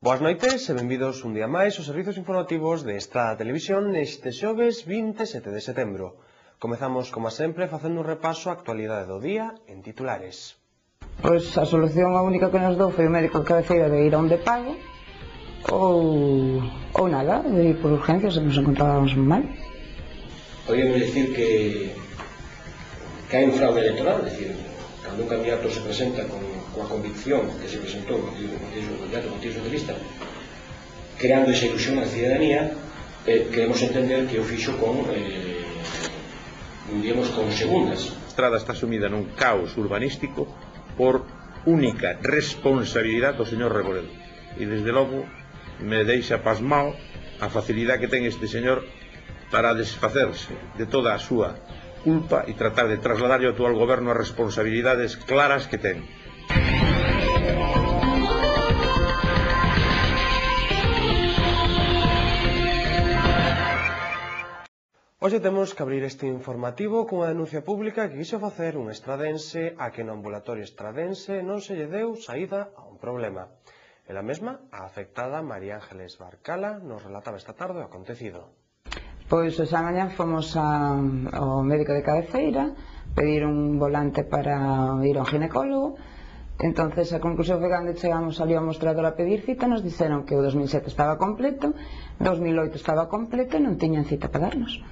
Boas noites e benvidos un día máis aos servizos informativos de Estrada Televisión neste xoves 27 de setembro. Comezamos, como sempre, facendo un repaso á actualidade do día en titulares. Pois a solución a única que nos dou foi o médico de cabeceira de ir a onde pago ou nada, de ir por urgencias se nos encontrábamos mal. Podríamos decir que hai un fraude electoral, é dicir, cando un candidato se presenta coa convicción que se presentou o candidato do Partido Socialista, creando esa ilusión na cidadanía, queremos entender que o fixo con segundas. A estrada está sumida nun caos urbanístico por única responsabilidade do señor Reboredo, e desde logo me deixa pasmao a facilidade que ten este señor para desfacerse de toda a súa culpa e tratar de trasladar ao actual goberno as responsabilidades claras que ten. Hoxe temos que abrir este informativo cunha denuncia pública que quixo facer un estradense a que no ambulatorio estradense non se lle deu saída a un problema. Ela mesma, a afectada María Ángeles Barcala, nos relataba esta tarde o acontecido. Pois esa mañá fomos ao médico de cabeceira, pedir un volante para ir ao ginecólogo. Entonces a conclusión foi cando chegamos ali ao mostrador a pedir cita, nos dixeron que o 2007 estaba completo, 2008 estaba completo e non tiñan cita para darnos.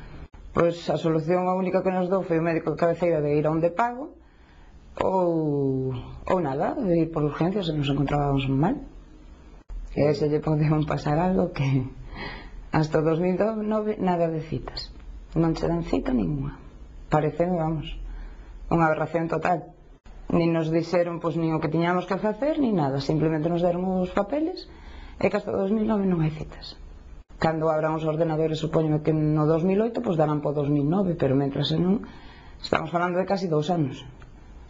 Pois a solución a única que nos dou foi o médico de cabeceira de ir a onde pago ou nada, de ir por urgencias se nos encontrábamos mal. E se lle podemos pasar algo que hasta 2009 nada de citas, non se dan cita ninguna. Pareceme, vamos, unha aberración total. Nin nos dixeron pois nin o que tiñamos que facer nin nada, simplemente nos deron os papeles e que hasta 2009 non hai citas. Cando abran os ordenadores, supoño que no 2008 pois darán po 2009, pero mentras non, estamos falando de casi 2 anos.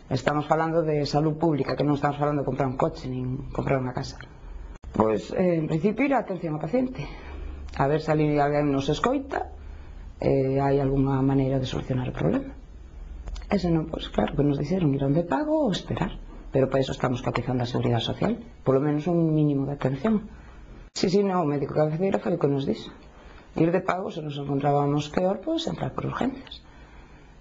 Estamos falando de salud pública, que non estamos falando de comprar un coche nin comprar unha casa. Pois, en principio, ir a atención ao paciente, a ver se ali alguén nos escoita e hai algunha maneira de solucionar o problema. E se non, pois claro, que nos dixeron ir onde pago ou esperar, pero para iso estamos cotizando a Seguridade Social, polo menos un mínimo de atención. Si, non, o médico cabeceira foi o que nos dixo. Ir de pago, se nos encontrábamos peor, pois entrar por urgencias.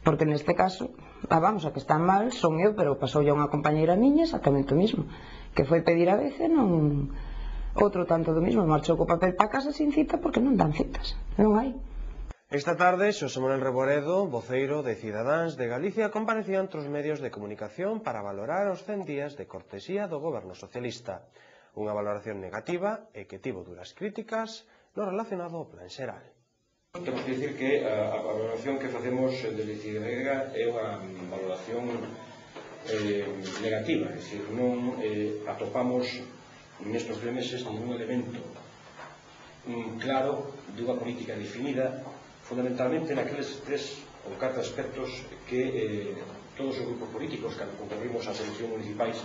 Porque neste caso, vamos, a que está mal son eu, pero pasou ya unha compañeira miña exactamente o mismo, que foi pedir a veces, non... Outro tanto do mismo, marchou co papel para casa sin cita porque non dan citas, non hai. Esta tarde, Xosé Manuel Reboredo, voceiro de Cidadáns de Galicia, comparecía entre os medios de comunicación para valorar os 100 días de cortesía do goberno socialista. Unha valoración negativa e que tivo duras críticas no relacionado ao plan xeral. Temos que dicir que a valoración que facemos de Cidadanía é unha valoración negativa, é dicir, non atopamos nestes 3 meses ningún elemento claro de unha política definida, fundamentalmente naqueles 3 ou 4 aspectos que todos os grupos políticos, cando concorrimos ás eleccións municipais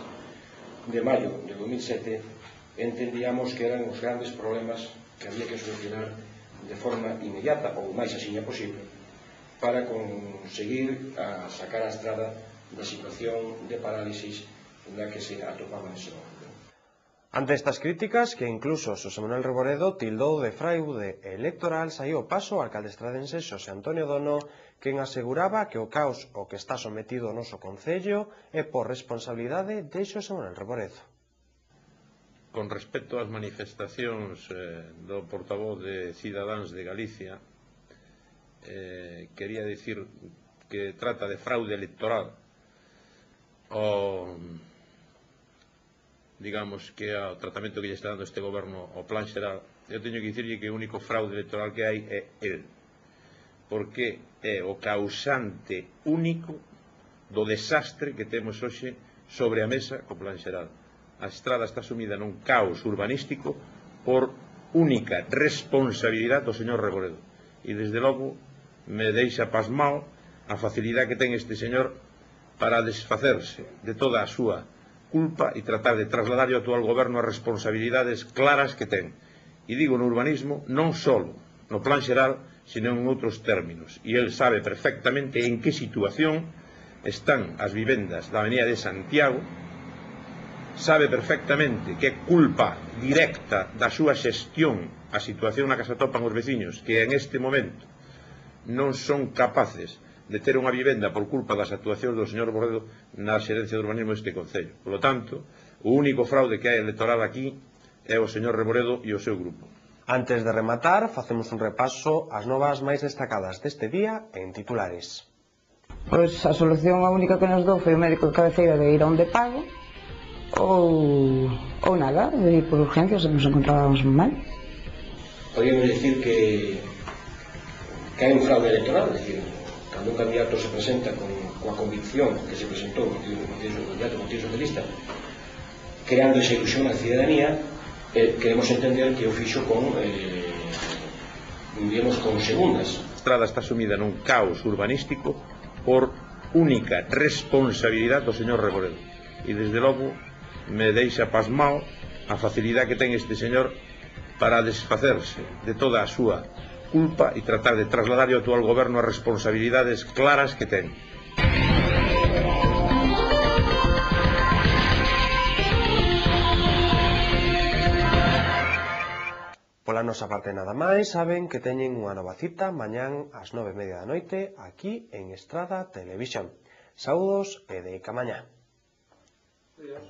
de maio de 2007, entendíamos que eran os grandes problemas que había que solucionar de forma inmediata ou máis axiña posible para conseguir sacar a estrada da situación de parálisis na que se atopaba nese momento. Ante estas críticas, que incluso Xosé Manuel Reboredo tildou de fraude electoral, saiu ao paso o alcalde estradense Xosé Antonio Dono, quen aseguraba que o caos ao que está sometido o noso concello é por responsabilidade de Xosé Manuel Reboredo. Con respecto ás manifestacións do portavoz de Cidadáns de Galicia, quería dicir que trata de fraude electoral digamos que ao tratamento que lle está dando este goberno ao plan xeral. Eu teño que dicirlle que o único fraude electoral que hai é el, porque é o causante único do desastre que temos hoxe sobre a mesa co plan xeral. A estrada está sumida nun caos urbanístico por única responsabilidade do señor Reboredo, e desde logo me deixa pasmao a facilidade que ten este señor para desfacerse de toda a súa culpa e tratar de trasladar ao actual goberno as responsabilidades claras que ten. E digo no urbanismo non só no plan xeral, sino en outros términos. E el sabe perfectamente en que situación están as vivendas da Avenida de Santiago sabe perfectamente que é culpa directa da súa xestión a situación na que se atopan os veciños, que en este momento non son capaces de ter unha vivenda por culpa das actuacións do señor Borredo na xerencia de urbanismo deste Concello. Por lo tanto, o único fraude que hai electoral aquí é o señor Reboredo e o seu grupo. Antes de rematar, facemos un repaso ás novas máis destacadas deste día en titulares. Pois a solución a única que nos dou foi o médico de cabeceira de ir a onde pago ou nada, de ir por urgencias se nos encontrábamos mal. Podríamos decir que hai un fraude electoral, es decir, cando un candidato se presenta coa convicción que se presentou o candidato do Partido Socialista, creando esa ilusión na ciudadanía, queremos entender que o fixo con segundas. A estrada está sumida nun caos urbanístico por única responsabilidade do señor Reboredo. E desde logo me deixa pasmao a facilidade que ten este señor para desfacerse de toda a súa culpa e tratar de trasladar ao actual goberno as responsabilidades claras que ten. Pola nosa parte nada máis, saben que teñen unha nova cita mañán ás 9:30 da noite aquí en Estrada Televisión. Saúdos e de camañá. Adiós.